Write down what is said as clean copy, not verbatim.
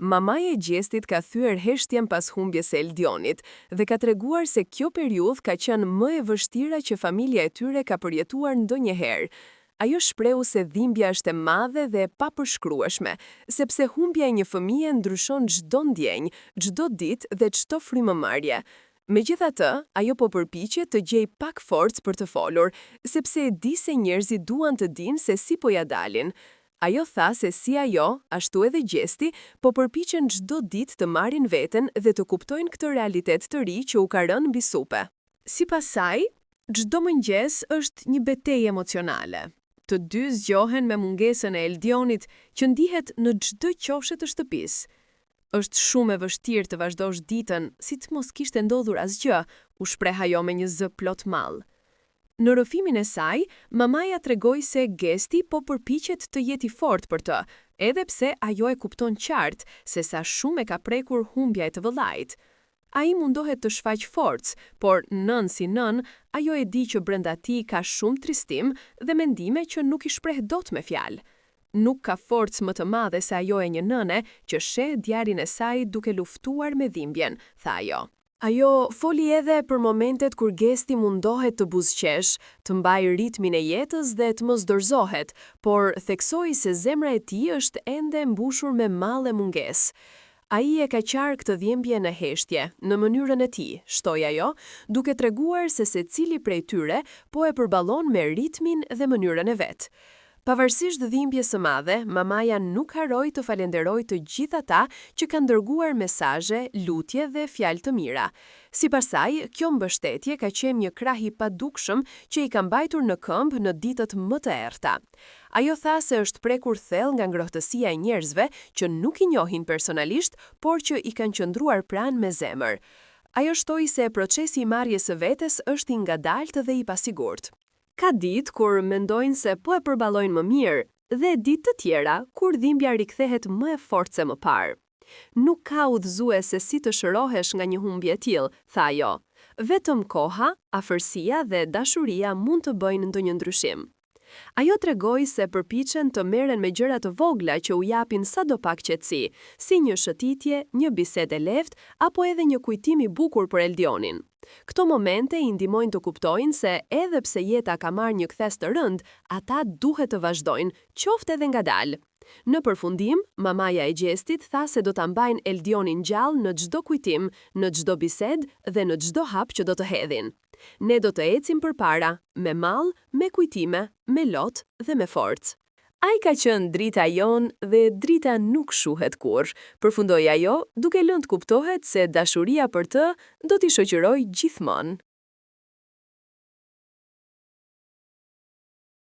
Mamaja e Gjestit ka thyer heshtjen pas humbjes së Eldionit dhe ka treguar se kjo periudhë ka qenë më e vështira që familja e tyre ka përjetuar ndonjëherë. Ajo shprehu se dhimbja është e madhe dhe e papërshkrueshme, sepse humbja e një fëmije ndryshon çdo ndjenjë, çdo ditë dhe çdo frymëmarrje. Megjithatë, ajo po përpiqet të gjejë pak forcë për të folur, sepse e di se njerëzit duan të dinë se si po ja dalin. Ajo tha se si ajo, ashtu edhe Gjesti, po përpiqen çdo ditë të marrin veten dhe të kuptojnë këtë realitet të ri që u ka rënë mbi supe. Sipas saj, çdo mëngjes është një betejë emocionale. Të dy zgjohen me mungesën e Eldionit që ndihet në çdo qofshe të shtëpisë. Është shumë e vështirë të vazhdosh ditën si të mos kishte ndodhur asgjë, u shpreh ajo me një zë plot mall. Në rrëfimin e saj, mamaja tregoi se Gesti po përpiqet të jetë i fortë për të, edhe pse ajo e kupton qartë se sa shumë e ka prekur humbja e të vëllait. Ai mundohet të shfaq forcë, por nën si nën, ajo e di që brenda tij ka shumë tristim dhe mendime që nuk i shpreh dot me fjalë. Nuk ka forcë më të madhe se ajo e një nëne që sheh djalin e saj duke luftuar me dhimbjen, tha ajo. Ajo foli edhe për momentet kur Gesti mundohet të buzëqesh, të mbajë ritmin e jetës dhe të mos dorëzohet, por theksoi se zemra e tij është ende mbushur me mall e mungesë. Ai e ka qarë këtë dhimbje në heshtje, në mënyrën e tij, shtoi ajo, duke treguar se secili prej tyre po e përballon me ritmin dhe mënyrën e vet. Pavarësisht dhimbjes së madhe, mamaja nuk harroi të falenderojë të gjithë ata që kanë dërguar mesazhe, lutje dhe fjalë të mira. Sipas saj, kjo mbështetje ka qenë një krah i padukshëm që i ka mbajtur në këmbë në ditët më të errta. Ajo tha se është prekur thellë nga ngrohtësia e njerëzve që nuk i njohin personalisht, por që i kanë qëndruar pranë me zemër. Ajo shtoi se procesi i marrjes së vetes është i ngadaltë dhe i pasigurt. Ka ditë kur mendojnë se po e përballojnë më mirë dhe ditë të tjera kur dhimbja rikthehet më e fortë se më parë. Nuk ka udhëzues se si të shërohesh nga një humbje e tillë, tha ajo. Vetëm koha, afërsia dhe dashuria mund të bëjnë ndonjë ndryshim. Ajo tregoi se përpiqen të merren me gjëra të vogla që u japin sadopak qetësi, si një shëtitje, një bisedë e lehtë apo edhe një kujtim i bukur për Eldionin. Këto momente i ndihmojnë të kuptojnë se edhe pse jeta ka marrë një kthes të rënd, ata duhet të vazhdojnë, qoftë edhe ngadalë. Në përfundim, mamaja e Gjestit tha se do ta mbajnë Eldionin gjallë në çdo kujtim, në çdo bisedë dhe në çdo hap që do të hedhin. Ne do të ecim përpara, me mall, me kujtime, me lot dhe me forcë. Ai ka qenë drita jon dhe drita nuk shuhet kurrë, përfundoi ajo, duke lënë të kuptohet se dashuria për të do t'i shoqërojë gjithmonë.